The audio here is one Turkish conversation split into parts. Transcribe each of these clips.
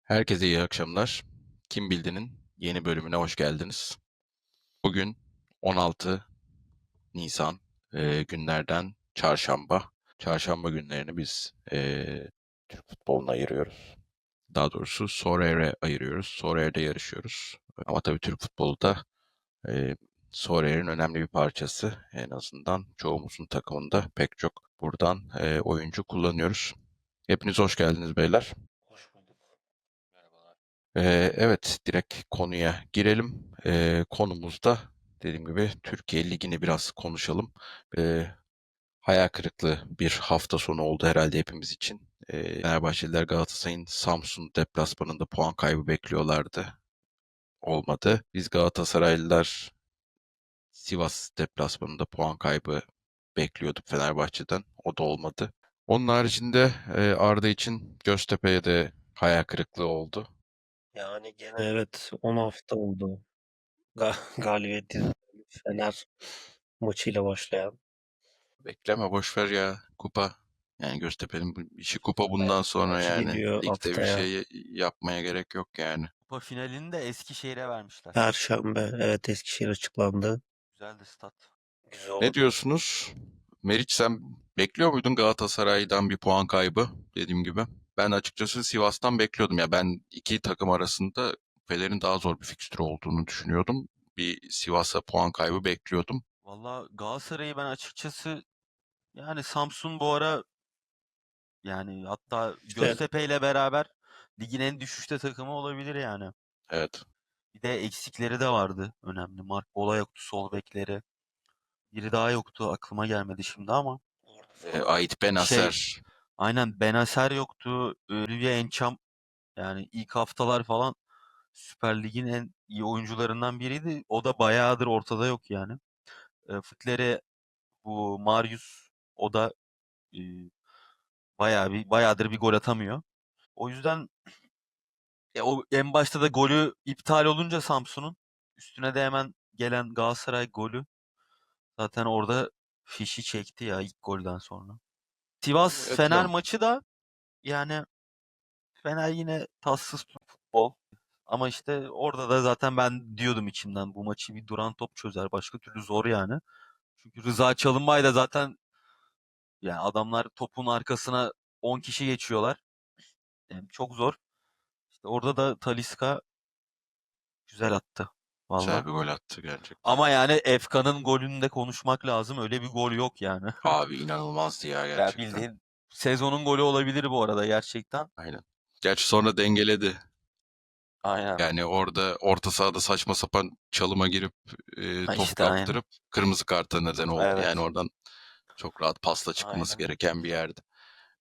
Herkese iyi akşamlar. Kim Bildi'nin yeni bölümüne hoş geldiniz. Bugün 16 Nisan günlerden çarşamba. Çarşamba günlerini biz Türk futboluna ayırıyoruz. Daha doğrusu Sorare ayırıyoruz. Sorare'de yarışıyoruz. Ama tabii Türk futbolu da e, Sorare'nin önemli bir parçası. En azından çoğumuzun takımında pek çok buradan oyuncu kullanıyoruz. Hepiniz hoş geldiniz beyler. Hoş bulduk. Merhabalar. Evet, direkt konuya girelim. Konumuz da dediğim gibi Türkiye Ligi'ni biraz konuşalım. Hayal kırıklığı bir hafta sonu oldu herhalde hepimiz için. Fenerbahçeliler Galatasaray'ın Samsun deplasmanında puan kaybı bekliyorlardı. Olmadı. Biz Galatasaraylılar Sivas deplasmanında puan kaybı bekliyorduk Fenerbahçe'den. O da olmadı. Onun haricinde Arda için Göztepe'ye de hayal kırıklığı oldu. Yani gene evet 10 hafta oldu. Galibiyet Fener maçıyla başlayan. Bekleme boş ver ya kupa. Yani Göztepe'nin işi kupa bundan sonra Maçı yani. geliyor Ligde bir haftaya. şey yapmaya gerek yok yani. Kupa finalini de Eskişehir'e vermişler. Perşembe evet Eskişehir açıklandı. Güzel de stat. Güzel Ne oldu. diyorsunuz? Meriç sen bekliyor muydun Galatasaray'dan bir puan kaybı dediğim gibi? Ben açıkçası Sivas'tan bekliyordum. Ya ben iki takım arasında Fener'in daha zor bir fikstürü olduğunu düşünüyordum. Bir Sivas'a puan kaybı bekliyordum. Valla Galatasaray'ı ben açıkçası yani Samsun bu ara yani hatta İşte Göztepe ile beraber ligin en düşüşte takımı olabilir yani. Evet. Bir de eksikleri de vardı önemli. Mark Bola yoktu, sol bekleri. Biri daha yoktu, aklıma gelmedi şimdi ama. Ait Şey, Benacer. aynen Benacer yoktu. Olivier Encham yani ilk haftalar falan Süper Lig'in en iyi oyuncularından biriydi. O da bayağıdır ortada yok yani. Fıkleri bu Marius o da e, bayağıdır bir gol atamıyor. O yüzden o en başta da golü iptal olunca Samsun'un üstüne de hemen gelen Galatasaray golü zaten orada fişi çekti ya ilk golden sonra. Sivas Fener Hatırlıyorum. maçı da yani Fener yine tatsız futbol. Ama işte orada da zaten ben diyordum içimden bu maçı bir duran top çözer. Başka türlü zor yani. Çünkü Rıza Çalınbay da zaten yani adamlar topun arkasına 10 kişi geçiyorlar. Yani çok zor. İşte orada da Talisca güzel attı. Güzel Valla. bir gol attı gerçekten. Ama yani Efkan'ın golünü de konuşmak lazım. Öyle bir gol yok yani. Abi inanılmazdı ya Ya gerçekten. bildiğin sezonun golü olabilir bu arada gerçekten. Aynen. Gerçi sonra dengeledi. Aynen. Yani orada orta sahada saçma sapan çalıma girip Ha topu işte aynen. kaptırıp kırmızı karta neden oldu. Yani Evet. oradan çok rahat pasla çıkılması Aynen. gereken bir yerde.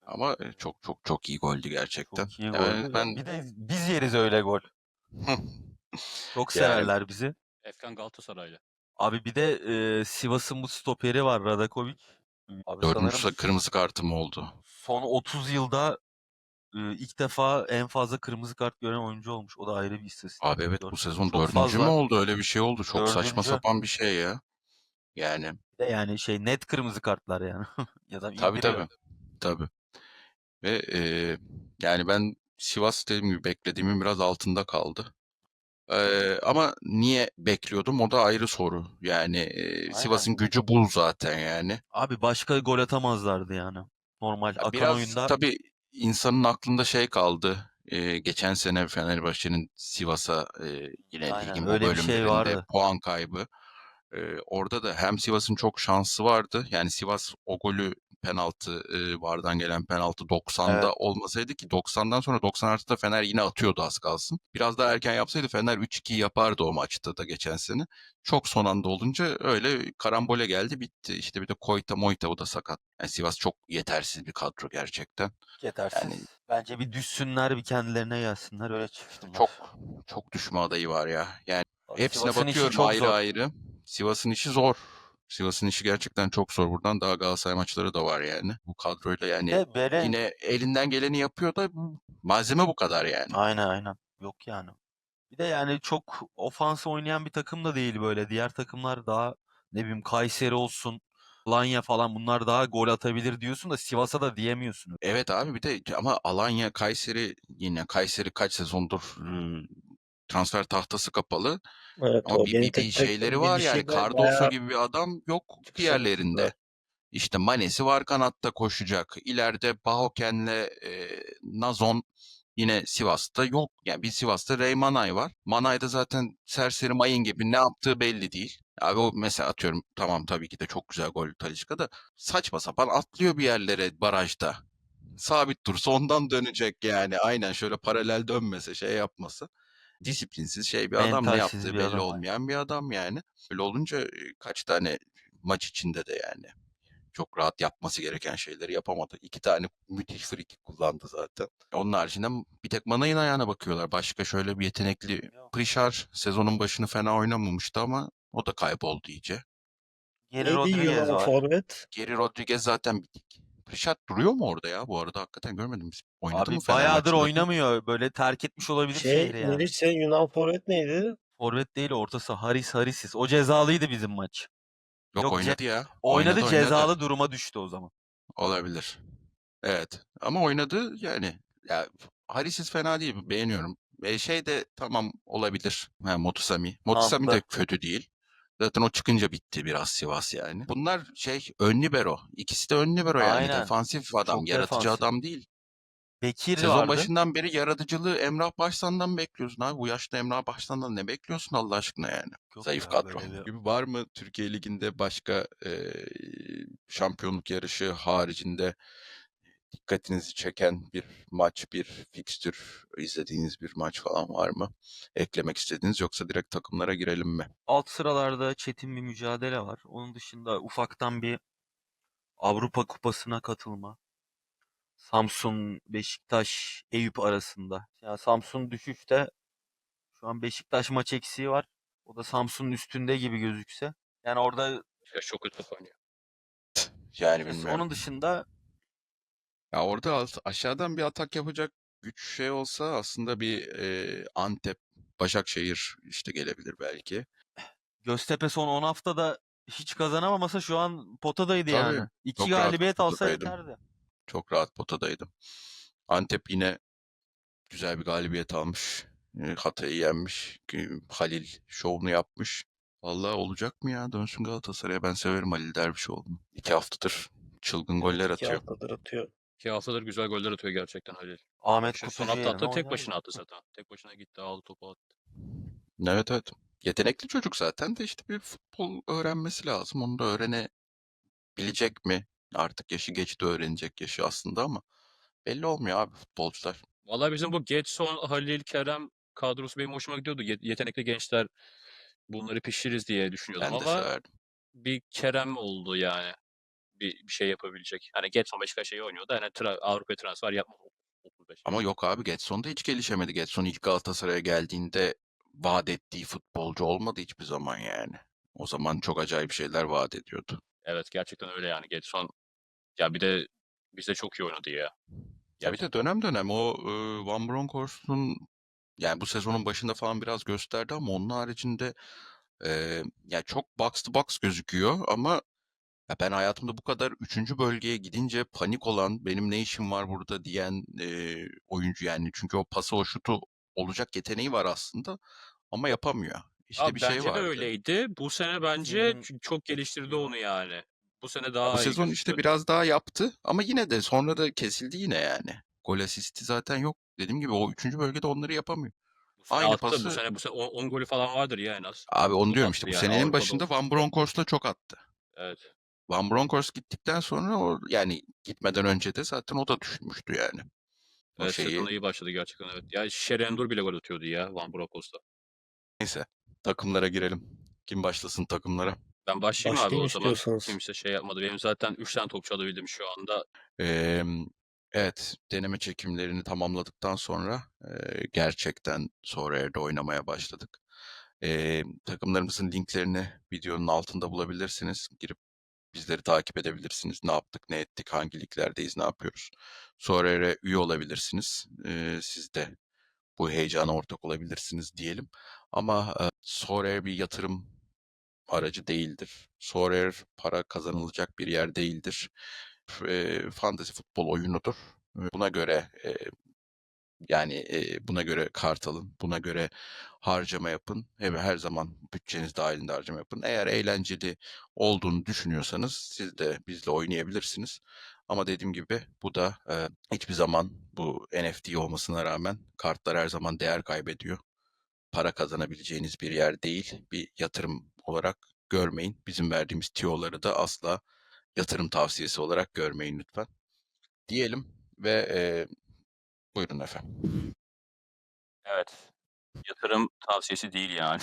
Ama çok çok çok iyi goldü gerçekten. Çok iyi Yani goldü. ben Bir de biz yeriz öyle gol. Çok yani severler bizi. Efkan Galatasaraylı. Abi bir de Sivas'ın bu stoperi var Radakovic. Abi sanırım dördüncü kırmızı kartım oldu. son 30 yılda ilk defa en fazla kırmızı kart gören oyuncu olmuş. O da ayrı bir istatistik. Abi evet bu 4 sezon çok dördüncü mü fazla. oldu? Öyle bir şey oldu. Çok saçma Dördüncü. sapan bir şey ya. Yani Bir de yani şey net kırmızı kartlar yani. Ya da tabii indiriyor. tabii. Tabii. Ve yani ben Sivas dediğim gibi beklediğimin biraz altında kaldı. Ama niye bekliyordum o da ayrı soru. Yani Aynen. Sivas'ın gücü bul zaten yani. Abi başka gol atamazlardı yani. Normal Ya akan biraz oyunda tabii insanın aklında şey kaldı. Geçen sene Fenerbahçe'nin Sivas'a yine aynen ligin bu öyle bir şey bölümlerinde vardı. puan kaybı. Orada da hem Sivas'ın çok şansı vardı. Yani Sivas o golü penaltı, VAR'dan gelen penaltı 90'da Evet. olmasaydı ki 90'dan sonra 90 artıda Fener yine atıyordu az kalsın. Biraz daha erken yapsaydı Fener 3-2 yapardı o maçta da geçen sene. Çok son anda olunca öyle karambole geldi bitti. İşte bir de Koyta Moyta o da sakat. Yani Sivas çok yetersiz bir kadro gerçekten. Yani Yetersiz. Bence bir düşsünler bir kendilerine gelsinler öyle işte çıksınlar. çok düşme adayı var ya. Yani hepsine Sivas'ın işi bakıyorum çok ayrı zor. ayrı. Sivas'ın işi zor. Sivas'ın işi gerçekten çok zor. Buradan daha Galatasaray maçları da var yani. Bu kadroyla Bir yani de böyle yine elinden geleni yapıyor da malzeme bu kadar yani. aynen. Yok yani. Bir de yani çok ofans oynayan bir takım da değil böyle. Diğer takımlar daha ne bileyim Kayseri olsun. Alanya falan bunlar daha gol atabilir diyorsun da Sivas'a da diyemiyorsun. Evet abi, bir de ama Alanya, Kayseri, yine Kayseri kaç sezondur transfer tahtası kapalı. Evet, Ama o bir, yeni bir, bir teknik şeyleri var yani, gidişiyle Cardoso bayağı gibi bir adam yok çıkışa diğerlerinde. geçtiler. İşte Manesi var kanatta koşacak. İleride Bahoken'le Nazon yine Sivas'ta yok. Yani bir Sivas'ta Rey Manay var. Manay da zaten serseri mayın gibi, ne yaptığı belli değil. Abi o mesela, atıyorum, tamam tabii ki de çok güzel gol Talisca da saçma sapan atlıyor bir yerlere barajda. Sabit dursa ondan dönecek yani. Aynen, şöyle paralel dönmese, şey yapmasa. Disiplinsiz şey bir adam, ne Mentalsiz yaptığı bir belli adam. Aynen. olmayan bir adam yani. Öyle olunca kaç tane maç içinde de yani çok rahat yapması gereken şeyleri yapamadı. 2 tane müthiş free kick kullandı zaten. Onun haricinde bir tek Manay'ın ayağına bakıyorlar. Başka şöyle bir yetenekli, Yok. Prişar sezonun başını fena oynamamıştı ama o da kayboldu iyice. Geri Neydi Rodriguez Yunan var. forvet? Geri Rodriguez zaten bitik. Prişar duruyor mu orada ya? Bu arada hakikaten görmedim. Oynadı mı Abi Fener bayağıdır maçlarını? oynamıyor. Böyle terk etmiş olabilir şehri yani. Melih, senin Yunan forvet neydi? Forvet değil, ortası Harisis. O cezalıydı bizim maç. Yok, Yok, oynadı ya. oynadı, Oynadı. cezalı duruma düştü o zaman. Olabilir. Evet. Ama oynadı yani. Ya, Harisis fena değil. Beğeniyorum. Şey de tamam, olabilir. Ha, Motusami. Motusami de Nant'ta. kötü değil. Zaten o çıkınca bitti biraz Sivas yani. Bunlar ön libero. İkisi de ön libero yani. Aynen. Defansif adam. Çok Yaratıcı defansif. adam değil. Bekir Sezon vardı. başından beri yaratıcılığı Emrah Başsan'dan bekliyorsun abi. Bu yaşta Emrah Başsan'dan ne bekliyorsun Allah aşkına yani? Yok Zayıf ya, kadro. böyle bir Gibi var mı Türkiye Ligi'nde başka şampiyonluk yarışı haricinde dikkatinizi çeken bir maç, bir fikstür, izlediğiniz bir maç falan var mı? Eklemek istediğiniz, yoksa direkt takımlara girelim mi? alt sıralarda çetin bir mücadele var. Onun dışında ufaktan bir Avrupa Kupası'na katılma. Samsun, Beşiktaş, Eyüp arasında. Yani Samsun düşüşte, şu an Beşiktaş maç eksiği var. O da Samsun'un üstünde gibi gözükse. Yani orada Ya çok kötü top oynuyor. Yani bakacağız. bilmiyorum. Onun dışında Ya orada aşağıdan bir atak yapacak güç şey olsa aslında, bir Antep, Başakşehir işte gelebilir belki. Göztepe son 10 haftada hiç kazanamamasa şu an potadaydı Tabii, yani. 2 çok rahat galibiyet alsa potadaydım. yeterdi. Çok rahat potadaydım. Antep yine güzel bir galibiyet almış. Hatay'ı yenmiş. Halil şovunu yapmış. Vallahi olacak mı ya? Dönsün Galatasaray'a. Ben severim Halil Dervişoğlu'nu. 2 haftadır çılgın Evet, goller 2 atıyor. haftadır atıyor. 2 haftadır güzel goller atıyor gerçekten Halil. Ahmet Son Kutucu hafta yerine attı, tek oynar başına ya. attı zaten. Tek başına gitti, aldı topu attı. Evet, evet. Yetenekli çocuk zaten de, işte bir futbol öğrenmesi lazım. Onu da öğrenebilecek mi? Artık yaşı geçti, öğrenecek yaşı aslında ama belli olmuyor abi futbolcular. Vallahi bizim bu Getson, Halil, Kerem kadrosu benim hoşuma gidiyordu. Yetenekli gençler, bunları pişiririz diye düşünüyordum Ben de ama severdim. bir Kerem oldu yani. Bir şey yapabilecek. Hani Getson Beşiktaş'a iyi oynuyordu. Hani Avrupa transfer yapmadı. 35 Ama yaşında. yok abi, Gedson da hiç gelişemedi. Gedson ilk Galatasaray'a geldiğinde vaat ettiği futbolcu olmadı hiçbir zaman yani. O zaman çok acayip şeyler vaat ediyordu. Evet, gerçekten öyle yani. Getson ya, bir de bizde çok iyi oynadı ya. Ya bir de Gerçekten. dönem dönem o Van Bronckhorst'un, yani bu sezonun başında falan biraz gösterdi ama onun haricinde ya çok box to box gözüküyor ama ya ben hayatımda bu kadar üçüncü bölgeye gidince panik olan, benim ne işim var burada diyen oyuncu yani. Çünkü o pası, o şutu olacak yeteneği var aslında ama yapamıyor. İşte bir Abi şey bence de vardı. öyleydi. Bu sene bence Zihin çok geliştirdi eksikliği var. onu yani. Bu sene Ya bu daha iyi sezon işte gözüküyordu. biraz daha yaptı ama yine de sonra da kesildi yine yani. Gol asisti zaten yok. Dediğim gibi o üçüncü bölgede onları yapamıyor. Bu sene Aynı attı. Bu pası, sene 10 golü falan vardır ya en az. abi onu Çok diyorum işte, attı bu yani, senenin Avrupa'da başında olsun. Van Bronckhorst'la çok attı. Evet. Van Bronckhorst gittikten sonra o, yani gitmeden önce de zaten o da düşünmüştü yani. O Evet, şeyi. sezonu iyi başladı gerçekten, evet. Ya Şerendur bile gol atıyordu ya Van Bronckhorst'ta. Neyse, takımlara girelim. Kim başlasın takımlara? Ben başlayayım abi Başlayayım o zaman. istiyorsanız. Kimse şey yapmadı. Benim zaten 3 tane topçu alabildim şu anda. Ee, evet, deneme çekimlerini tamamladıktan sonra gerçekten sonra evde oynamaya başladık. Takımlarımızın linklerini videonun altında bulabilirsiniz. Girip bizleri takip edebilirsiniz. Ne yaptık, ne ettik, hangi liglerdeyiz, ne yapıyoruz. Sonra üye olabilirsiniz. Siz de bu heyecana ortak olabilirsiniz diyelim. Ama sonra bir yatırım aracı değildir. Sorare para kazanılacak bir yer değildir. Fantasy futbol oyunudur. Buna göre buna göre kart alın, buna göre harcama yapın. Her zaman bütçeniz dahilinde harcama yapın. Eğer eğlenceli olduğunu düşünüyorsanız siz de bizle oynayabilirsiniz. Ama dediğim gibi bu da hiçbir zaman bu NFT olmasına rağmen kartlar her zaman değer kaybediyor. Para kazanabileceğiniz bir yer değil. Bir yatırım olarak görmeyin. Bizim verdiğimiz tiyoları da asla yatırım tavsiyesi olarak görmeyin lütfen. Diyelim ve buyurun efendim. Evet. Yatırım tavsiyesi değil yani.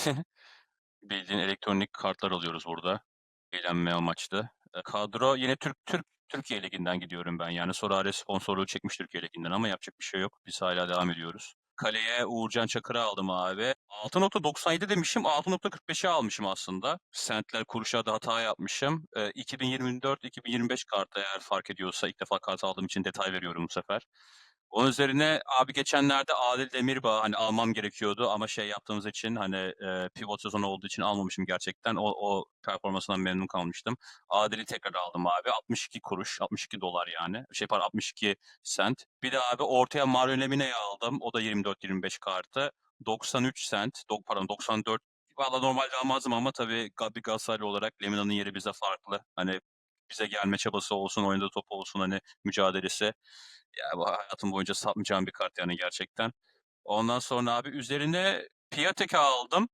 Bildiğin elektronik kartlar alıyoruz burada. Eğlenme amaçlı. Kadro yine Türkiye Ligi'nden gidiyorum ben. Yani Sorare sponsorluğu çekmiş Türkiye Ligi'nden ama yapacak bir şey yok. Biz hala devam ediyoruz. Kaleye Uğurcan Çakır'ı aldım abi. 6.97 demişim, 6.45'e almışım aslında. Sentler kuruşa da hata yapmışım. 2024-2025 kartı eğer fark ediyorsa ilk defa kart aldığım için detay veriyorum bu sefer. Onun üzerine abi geçenlerde Adil Demirbağ hani almam gerekiyordu ama şey yaptığımız için hani pivot sezonu olduğu için almamışım gerçekten. O performansından memnun kalmıştım. Adil'i tekrar aldım abi. 62 kuruş, 62 dolar yani. Pardon 62 sent. Bir de abi ortaya Mario Lemine'yi aldım. O da 24-25 kartı. 93 sent, pardon 94. Valla normalde almazdım ama tabii bir Galatasaraylı olarak Lemina'nın yeri bize farklı. Hani bize gelme çabası olsun, oyunda top olsun hani mücadelesi. Ya bu hayatım boyunca satmayacağım bir kart yani gerçekten. Ondan sonra abi üzerine Piatek'i aldım.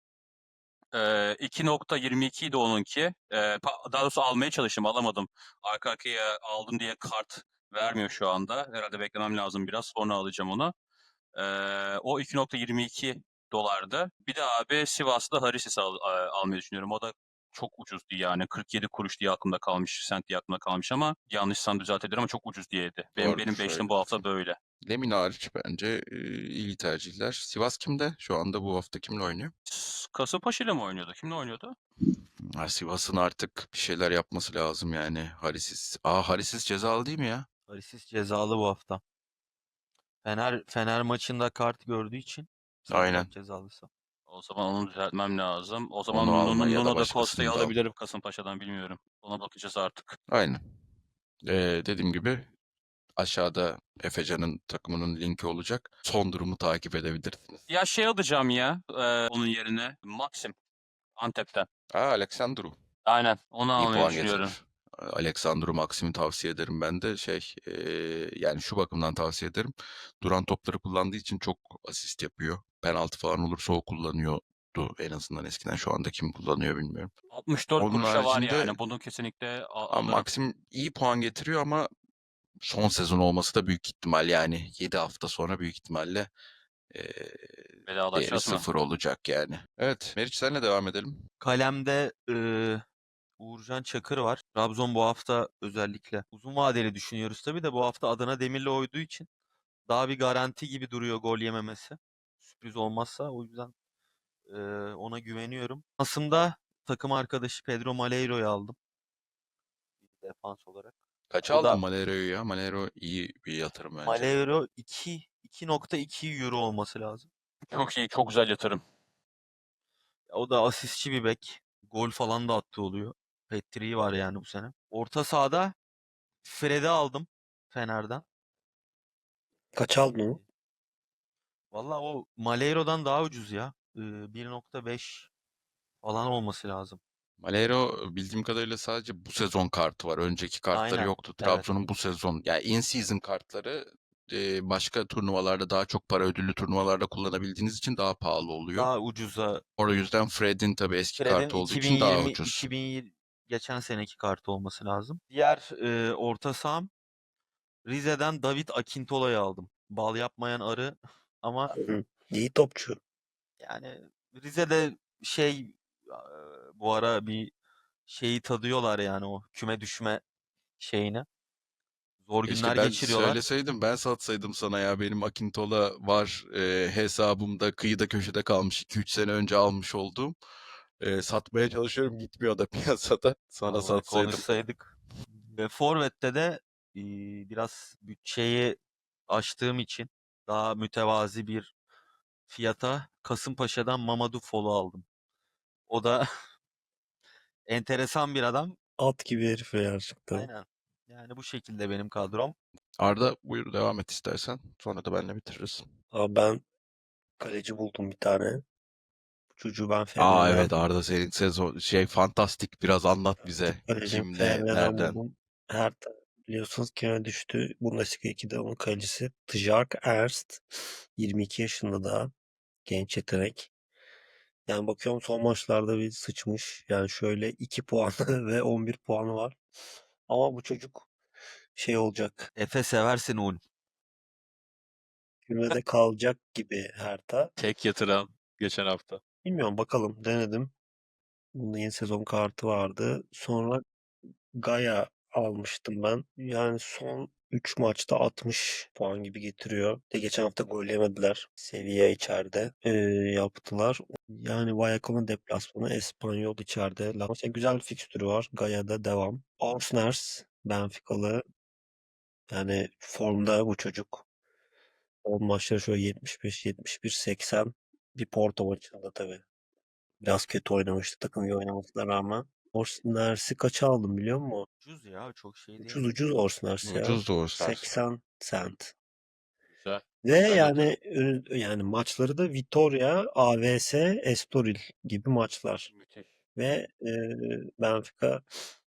2.22 idi onunki. Daha doğrusu almaya çalıştım, alamadım. Arka arkaya aldım diye kart vermiyor şu anda. Herhalde beklemem lazım biraz. Sonra alacağım onu. O 2.22 dolardı. Bir de abi Sivas'ta Harisis almayı düşünüyorum. O da çok ucuzdu yani. 47 kuruş diye aklımda kalmış, sent diye aklımda kalmış ama yanlışsan düzeltebilir ama çok ucuz diyeydi. Benim Doğrudur, beşlim bu hafta öyledir. böyle. Lemina hariç bence iyi tercihler. Sivas kimde? Şu anda bu hafta kimle oynuyor? Kasımpaşa ile mi oynuyordu? Kimle oynuyordu? Sivas'ın artık bir şeyler yapması lazım yani. Harisis cezalı değil mi ya? Harisis cezalı bu hafta. Fener maçında kart gördüğü için sarı Aynen. kart cezalısı. O zaman onu düzeltmem lazım. O Onu zaman alma ya da Nuno da Costa'yı başkasını da al. alabilirim Kasımpaşa'dan bilmiyorum. Ona bakacağız artık. Aynen. Dediğim gibi aşağıda Efecan'ın takımının linki olacak. Son durumu takip edebilirsiniz. Ya şey alacağım ya onun yerine. Maxim. Antep'ten. Alexandru. Aynen. Onu İyi almayı puan düşünüyorum. getirir. Alexandru Maxim'i tavsiye ederim ben de. Yani şu bakımdan tavsiye ederim. Duran topları kullandığı için çok asist yapıyor. Penaltı falan olursa o kullanıyordu en azından eskiden. Şu anda kim kullanıyor bilmiyorum. 64 Onun kuruşa var haricinde yani. Bunu kesinlikle alırım. Maxim iyi puan getiriyor ama son sezon olması da büyük ihtimal yani 7 hafta sonra büyük ihtimalle eee değeri Vedalaşacağız mı? 0 olacak yani. Evet, Meriç senle devam edelim. Kalemde Uğurcan Çakır var. Trabzon bu hafta özellikle uzun vadeli düşünüyoruz tabii de bu hafta Adana Demir'le oyduğu için daha bir garanti gibi duruyor gol yememesi. Sürpriz olmazsa o yüzden ona güveniyorum. Aslında takım arkadaşı Pedro Malheiro'yu aldım defans olarak. Kaça O aldın da Malero'yu ya? Malero iyi bir yatırım bence. Malheiro 2.2 euro olması lazım. Çok iyi. Çok güzel yatırım. O da asistçi bir bek. Gol falan da attı oluyor. Hat-trick'i var yani bu sene. Orta sahada Fred'i aldım Fener'den. Kaç aldın Ee, onu? Valla o Malheiro'dan daha ucuz ya. 1.5 falan olması lazım. Malero bildiğim kadarıyla sadece bu sezon kartı var. Önceki kartları Aynen. yoktu. Evet. Trabzon'un bu sezon yani in season kartları başka turnuvalarda daha çok para ödüllü turnuvalarda kullanabildiğiniz için daha pahalı oluyor. Daha ucuza. O yüzden Fred'in tabii eski Fred'in kartı olduğu için daha 2020 ucuz. 2020 geçen seneki kartı olması lazım. Diğer orta saham Rize'den David Akintola'yı aldım. Bal yapmayan arı ama Hı. İyi topçu. yani Rize'de şey bu ara bir şeyi tadıyorlar yani o küme düşme şeyini. Zor günler Keşke ben geçiriyorlar. söyleseydim, ben satsaydım sana ya. Benim Akintola var hesabımda kıyıda köşede kalmış 2-3 sene önce almış olduğum. Satmaya çalışıyorum gitmiyor da piyasada. Sana Vallahi satsaydım. konuşsaydık. Ve Forvet'te de biraz bütçeyi aştığım için daha mütevazi bir fiyata Kasımpaşa'dan Mamadou Folu aldım. O da enteresan bir adam. At gibi herif ya gerçekten. Aynen. Yani bu şekilde benim kadrom. Arda buyur devam et istersen. Sonra da benle bitiririz. Abi ben kaleci buldum bir tane. Bu çocuğu ben Aa FM'den evet Arda senin sezon fantastik biraz anlat bize. kalecim Kim ne FM'den nereden? buldum. Biliyorsunuz kime düştü. Bundesliga 2'de onun kalecisi Tjark Ernst. 22 yaşında daha. Genç yetenek. Yani bakıyorum son maçlarda bir sıçmış. Yani şöyle 2 puanı ve 11 puanı var. Ama bu çocuk şey olacak. Efe seversin Ulm. Kümede kalacak gibi Hertha. Tek yatıran geçen hafta. Bilmiyorum bakalım denedim. Bunda yeni sezon kartı vardı. Sonra Gaia almıştım ben. Yani son 3 maçta 60 puan gibi getiriyor. Geçen hafta gol yemediler. Seviye içeride yaptılar. Yani Vallecano deplasmanı, Espanyol içeride. La Masia güzel bir fikstürü var. Gaia'da devam. Orsners, Benficalı. Yani formda bu çocuk. 10 maçları şöyle 75, 71, 80. Bir Porto maçında tabii. Biraz kötü oynamıştı takım iyi oynamasına rağmen. Orsners'i kaça aldım biliyor musun? Ucuz ya, çok şey değil. Ucuz ucuz Orsners ya. Ucuz da olsa. 80 cent. Güzel. Ve Güzel yani yani maçları da Vitoria, AVS, Estoril gibi maçlar. Müthiş. Ve Benfica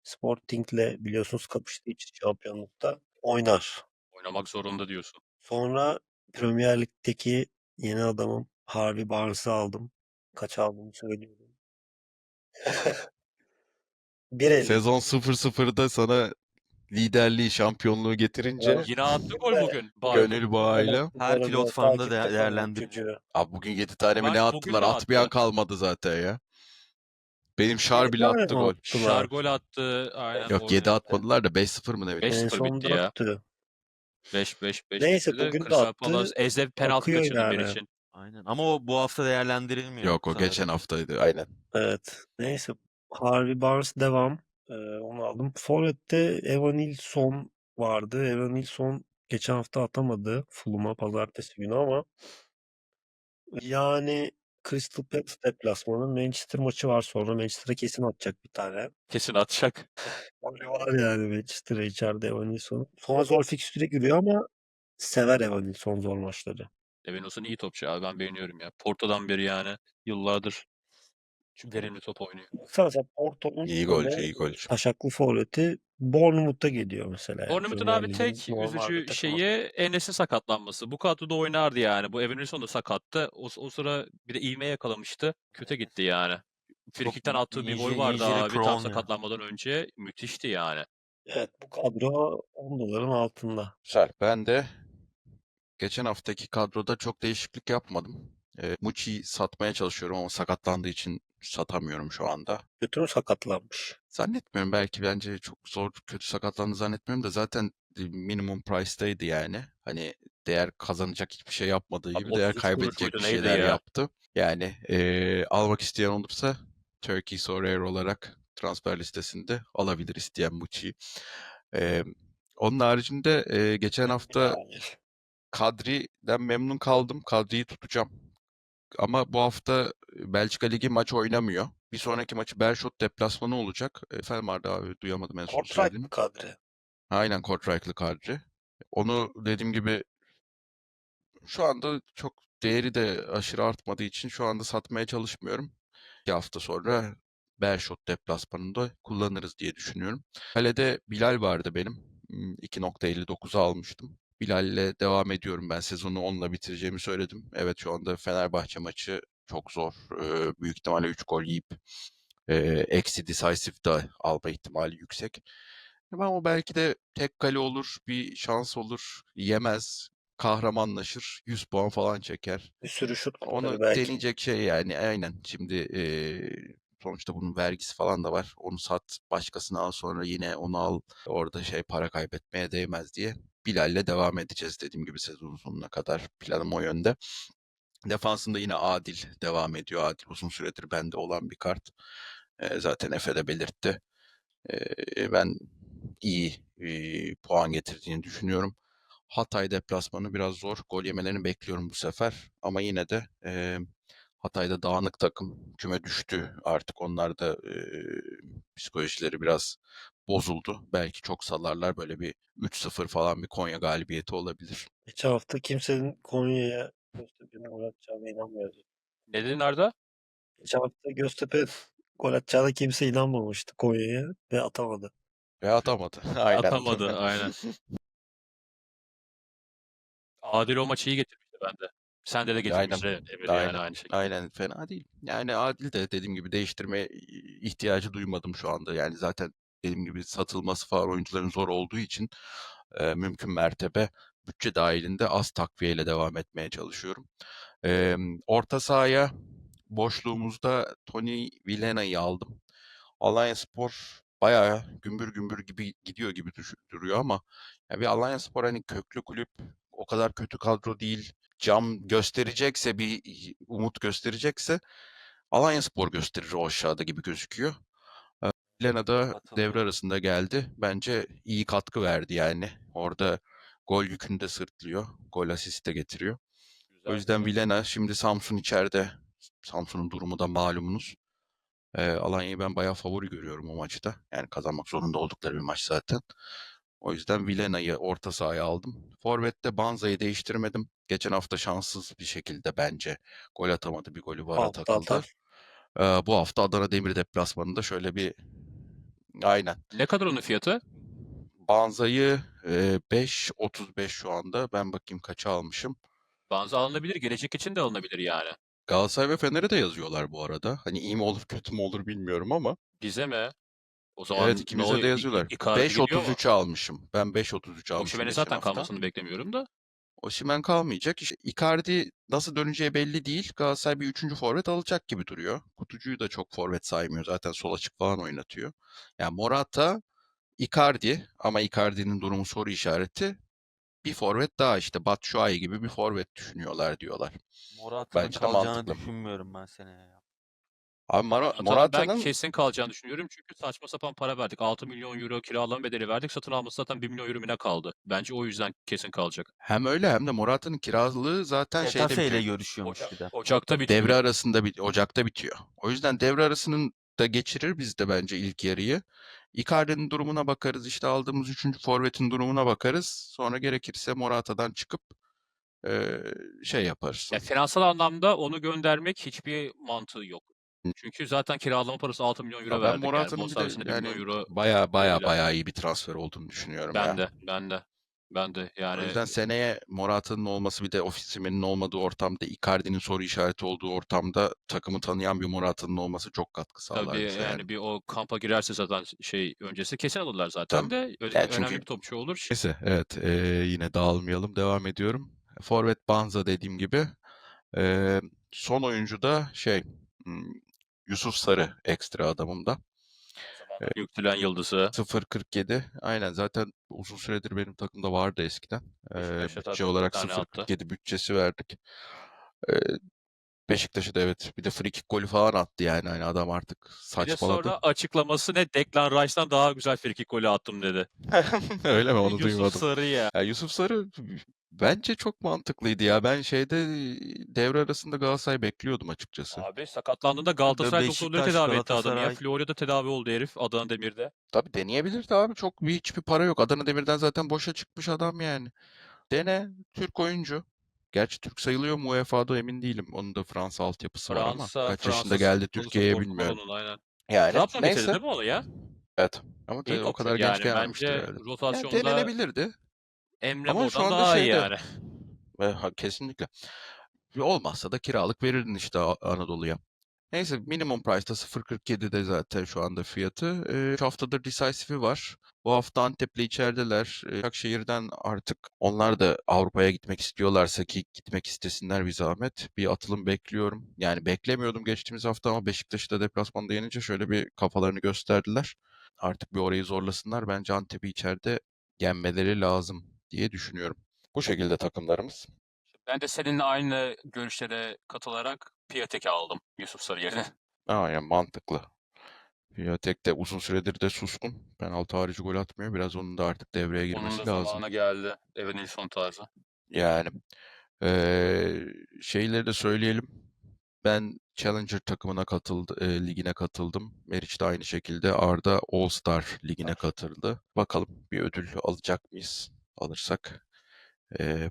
Sporting'le biliyorsunuz kapıştığı için şampiyonlukta oynar. Oynamak zorunda diyorsun. Sonra Premier Lig'deki yeni adamım Harvey Barnes'ı aldım. Kaç aldığımı söylüyorum. 1.50. Sezon 0-0'da sana liderliği, şampiyonluğu getirince Yine attı gol bugün. gönül bağıyla. Her pilot farmda değerlendir. çocuğu. Abi bugün 7 tane mi ne Mert bugün attılar? de Atmayan attı. kalmadı zaten ya. Benim Şar bile Yani attı gol. Şar attılar. gol attı. Aynen Yok doğru 7 diyorsun. atmadılar da 5-0 mı ne bileyim. 5-0 En bitti son ya. 4'tü. 5-5 Neyse bitti de bugün de Crystal attı. Palace Ezev penaltı Akıyor kaçırdı yani. Meriç'in. Aynen. Ama o bu hafta değerlendirilmiyor Yok o sanırım. geçen haftaydı aynen. Evet. Neyse. Harvey Barnes devam. Onu aldım. Forvet'te Evan Nilsson vardı. Evan Nilsson geçen hafta atamadı Fulham'a pazartesi günü ama yani Crystal Palace deplasmanı Manchester maçı var sonra. Manchester'a kesin atacak bir tane. Kesin atacak. Golü var yani Manchester'a içeride Evan Nilsson. Sonra zor fikstüre giriyor ama sever Evan Nilsson zor maçları. Evan Olsun iyi topçu abi, ben beğeniyorum ya. Porto'dan beri yani yıllardır verimli top oynuyor. Sadece Porto'nun İyi golcü, böyle iyi golcü. taşaklı forveti Bournemouth'a geliyor mesela. Yani Bournemouth'un Premier abi Lig'in tek normal bir üzücü takımı. şeyi Enes'in sakatlanması. Bu kadroda oynardı yani. Bu Evan Wilson da sakattı. O sıra bir de ivme yakalamıştı. Kötü gitti yani. Frikikten attığı bir gol vardı yeceli abi tam prone ya. sakatlanmadan önce. Müthişti yani. Evet bu kadro 10 doların altında. Güzel. Ben de geçen haftaki kadroda çok değişiklik yapmadım. Muçi'yi satmaya çalışıyorum ama sakatlandığı için satamıyorum şu anda. Kötü mü sakatlanmış? Zannetmiyorum belki bence çok zor kötü sakatlandığını zannetmiyorum da zaten minimum price'taydı yani. Hani değer kazanacak hiçbir şey yapmadığı Abi gibi değer 33 kuruş kaybedecek muydu bir neydi şeyler ya? yaptı. Yani almak isteyen olursa Turkey Sorare olarak transfer listesinde alabilir isteyen Muçi'yi. Eee Onun haricinde geçen hafta Yani. Kadri'den memnun kaldım. Kadri'yi tutacağım. Ama bu hafta Belçika Ligi maç oynamıyor. Bir sonraki maçı Beerschot deplasmanı olacak. Efendim Arda abi duyamadım en son Kortrijk söylediğini. kadri. Aynen Kortrajklı Kadri. Onu dediğim gibi şu anda çok değeri de aşırı artmadığı için şu anda satmaya çalışmıyorum. 2 hafta sonra Beerschot deplasmanında kullanırız diye düşünüyorum. Kalede Bilal vardı benim. 2.59'a almıştım. Bilal'le devam ediyorum. Ben sezonu onunla bitireceğimi söyledim. Evet şu anda Fenerbahçe maçı çok zor. Büyük ihtimalle 3 gol yiyip eksi decisive de alma ihtimali yüksek. Ama o belki de tek kale olur, bir şans olur, yemez, kahramanlaşır, 100 puan falan çeker. Bir sürü şut Onu kurtarır belki. deneyecek şey yani aynen. Şimdi sonuçta bunun vergisi falan da var. Onu sat, başkasını al sonra yine onu al. Orada para kaybetmeye değmez diye. Bilal'le devam edeceğiz dediğim gibi sezon sonuna kadar. Planım o yönde. Defansında yine Adil devam ediyor. Adil uzun süredir bende olan bir kart. Zaten Efe de belirtti. Ben iyi puan getirdiğini düşünüyorum. Hatay deplasmanı biraz zor. Gol yemelerini bekliyorum bu sefer. Ama yine de Hatay'da dağınık takım küme düştü. Artık onlar da psikolojileri biraz bozuldu. Belki çok salarlar, böyle bir 3-0 falan bir Konya galibiyeti olabilir. Geçen hafta kimsenin Konya'ya Göztepe'nin gol atacağına inanmıyordu. Ne dedin Arda? Geçen hafta Göztepe gol atacağına kimse inanmamıştı Konya'ya ve atamadı. Ve atamadı. Aynen. Atamadı aynen. Adil o maçı iyi getirmişti bende. Sende de Aynen. getirmişti Emir yani Aynen. aynı şekilde. Aynen. Fena değil. Yani Adil de dediğim gibi değiştirme ihtiyacı duymadım şu anda. Yani zaten dediğim gibi satılması falan oyuncuların zor olduğu için mümkün mertebe bütçe dahilinde az takviyeyle devam etmeye çalışıyorum. Orta sahaya boşluğumuzda Tony Villena'yı aldım. Alanyaspor bayağı gümbür gümbür gibi gidiyor gibi duruyor ama ya bir Alanyaspor hani köklü kulüp, o kadar kötü kadro değil. Cam gösterecekse, bir umut gösterecekse Alanyaspor gösterir o aşağıda gibi gözüküyor. Lena da devre Katılıyorum. arasında geldi. Bence iyi katkı verdi yani. Orada gol yükünü de sırtlıyor. Gol asist de getiriyor. O Güzel yüzden güzel. Vilena, şimdi Samsun içeride. Samsun'un durumu da malumunuz. Alanya'yı ben bayağı favori görüyorum o maçta. Yani kazanmak zorunda oldukları bir maç zaten. O yüzden Vilena'yı orta sahaya aldım. Forvet'te Banza'yı değiştirmedim. Geçen hafta şanssız bir şekilde bence gol atamadı. Bir golü vara Hafta takıldı. atar. Bu hafta Adana Demir deplasmanında şöyle bir, aynen. Ne kadar onun fiyatı? Banza'yı 5.35 şu anda. Ben bakayım kaça almışım. Banza alınabilir. Gelecek için de alınabilir yani. Galatasaray ve Fener'e de yazıyorlar bu arada. Hani iyi mi olur kötü mü olur bilmiyorum ama. Bize mi? O Evet, zaman ne ikimize oluyor? de yazıyorlar. Icardi gidiyor mu? 5.33'e almışım. Ben 5.33 almışım Osimhen'in geçen zaten hafta. kalmasını beklemiyorum da. Osimhen kalmayacak. İşte Icardi nasıl döneceği belli değil. Galatasaray bir üçüncü forvet alacak gibi duruyor. Kutucuyu da çok forvet saymıyor. Zaten sol açık falan oynatıyor. Yani Morata, Icardi, ama Icardi'nin durumu soru işareti. Bir forvet daha, işte Batshuayi gibi bir forvet düşünüyorlar diyorlar. Morata'nın Bence de kalacağını mantıklı. düşünmüyorum ben seneye ya. Abi Ben Morata'nın kesin kalacağını düşünüyorum çünkü saçma sapan para verdik. 6 milyon euro kiralama bedeli verdik. Satın alması zaten 1 milyon euro mu ne kaldı? Bence o yüzden kesin kalacak. hem öyle hem de Morata'nın kiralığı zaten şeyde Getafe ile bitiyor. görüşüyormuş bir de. Ocak'ta Devre bitiyor. arasında Ocak'ta bitiyor. O yüzden devre arasının da geçirir bizde bence ilk yarıyı. Icardi'nin durumuna bakarız, işte aldığımız 3. forvetin durumuna bakarız. Sonra gerekirse Morata'dan çıkıp şey yaparız. Ya finansal anlamda onu göndermek hiçbir mantığı yok. Çünkü zaten kiralama parası 6 milyon euro Ya ben verdik yani. Morata'nın bir de Bonservisinde 1 milyon yani euro baya verdiler. iyi bir transfer olduğunu düşünüyorum Ben ya. de, ben de, ben de O yani yüzden seneye Morata'nın olması, bir de Osimhen'in olmadığı ortamda, Icardi'nin soru işareti olduğu ortamda takımı tanıyan bir Morata'nın olması çok katkı tabii sağlar bize yani. yani bir o kampa girerse zaten şey öncesi kesin alırlar zaten Tabii. de Yani önemli çünkü bir topçu olur. neyse, evet, yine dağılmayalım, devam ediyorum. Forvet Banza dediğim gibi. Eee, Son oyuncu da hmm, Yusuf Sarı, ekstra adamım da. Zamanların yükselen yıldızı 0.47, aynen, zaten uzun süredir benim takımda vardı eskiden. Beşiktaş'a Bütçe zaten 2 olarak tane attı. 0.47 bütçesi verdik. Eee Beşiktaş'a da evet, bir de free kick golü falan attı yani, hani adam artık Bir de saçmaladı. sonra açıklaması ne? Declan Rice'dan daha güzel frikik golü attım dedi. Öyle mi, onu Yusuf duymadım. Sarı ya. Ya Yusuf Sarı bence çok mantıklıydı ya. Ben devre arasında Galatasaray bekliyordum açıkçası. Abi sakatlandığında Galatasaray doktorları Beşiktaş, tedavi etti adamı ya. Galatasaray. Florya'da tedavi oldu herif Adana Demir'de. Tabii deneyebilirdi abi. Çok hiçbir para yok. Adana Demir'den zaten boşa çıkmış adam yani. Dene, Türk oyuncu. Gerçi Türk sayılıyor mu UEFA'da emin değilim. Onun da Fransa altyapısı var ama kaç yaşında Fransız geldi Türkiye'ye pasaportu var bilmiyorum. onun aynen. Yani Trabzon getirdi neyse. değil mi onu ya? Evet. Ama İyi o kadar topçu. genç Yani gelmemiştir bence herhalde. Yani rotasyonda denenebilirdi. Emre Ama şu Mor'dan anda daha iyi yani. kesinlikle. Olmazsa da kiralık verirdin işte Anadolu'ya. Neyse, minimum price'da 0.47'de zaten şu anda fiyatı. 3 haftadır Decisive'i var. Bu hafta Antep'le içerideler. Başakşehir'den artık onlar da Avrupa'ya gitmek istiyorlarsa, ki gitmek istesinler bir zahmet, bir atılım bekliyorum. Yani beklemiyordum geçtiğimiz hafta ama Beşiktaş'ı da deplasmanda yenince şöyle bir kafalarını gösterdiler. Artık bir orayı zorlasınlar. Bence Antep'i içeride yenmeleri lazım diye düşünüyorum. Bu şekilde takımlarımız. Ben de seninle aynı görüşlere katılarak Piatek'i aldım Yusuf Sarı yerine. Yani mantıklı. Piatek de uzun süredir de suskun. Penaltı harici gol atmıyor. Biraz onun da artık devreye Onun da girmesi lazım. zamanı geldi. Evan Nilsson tarzı. Yani şeyleri de söyleyelim. Ben Challenger takımına ligine katıldım. Meriç de aynı şekilde. Arda All Star ligine katıldı. Bakalım bir ödül alacak mıyız? Alırsak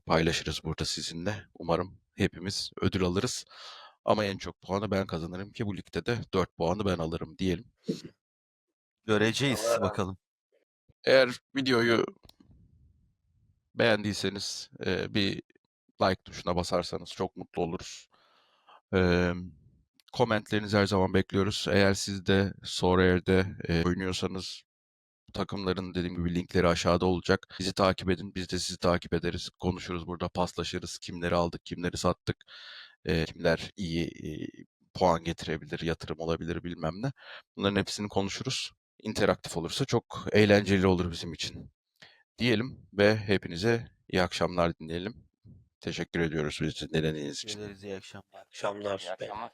paylaşırız burada sizinle. Umarım hepimiz ödül alırız. Ama en çok puanı ben kazanırım ki bu ligde de 4 puanı ben alırım diyelim. Göreceğiz İnşallah. bakalım. Eğer videoyu beğendiyseniz bir like tuşuna basarsanız çok mutlu oluruz. Komentlerinizi her zaman bekliyoruz. Eğer siz de Sorare'de oynuyorsanız takımların dediğim gibi linkleri aşağıda olacak. Bizi takip edin. Biz de sizi takip ederiz. Konuşuruz burada, paslaşırız. Kimleri aldık, kimleri sattık. Kimler iyi puan getirebilir, yatırım olabilir bilmem ne. Bunların hepsini konuşuruz. İnteraktif olursa çok eğlenceli olur bizim için. Diyelim ve hepinize iyi akşamlar dileyelim. Teşekkür ediyoruz bizi dinlediğiniz için. Teşekkür ederiz. İyi akşamlar. İyi akşamlar. İyi akşamlar.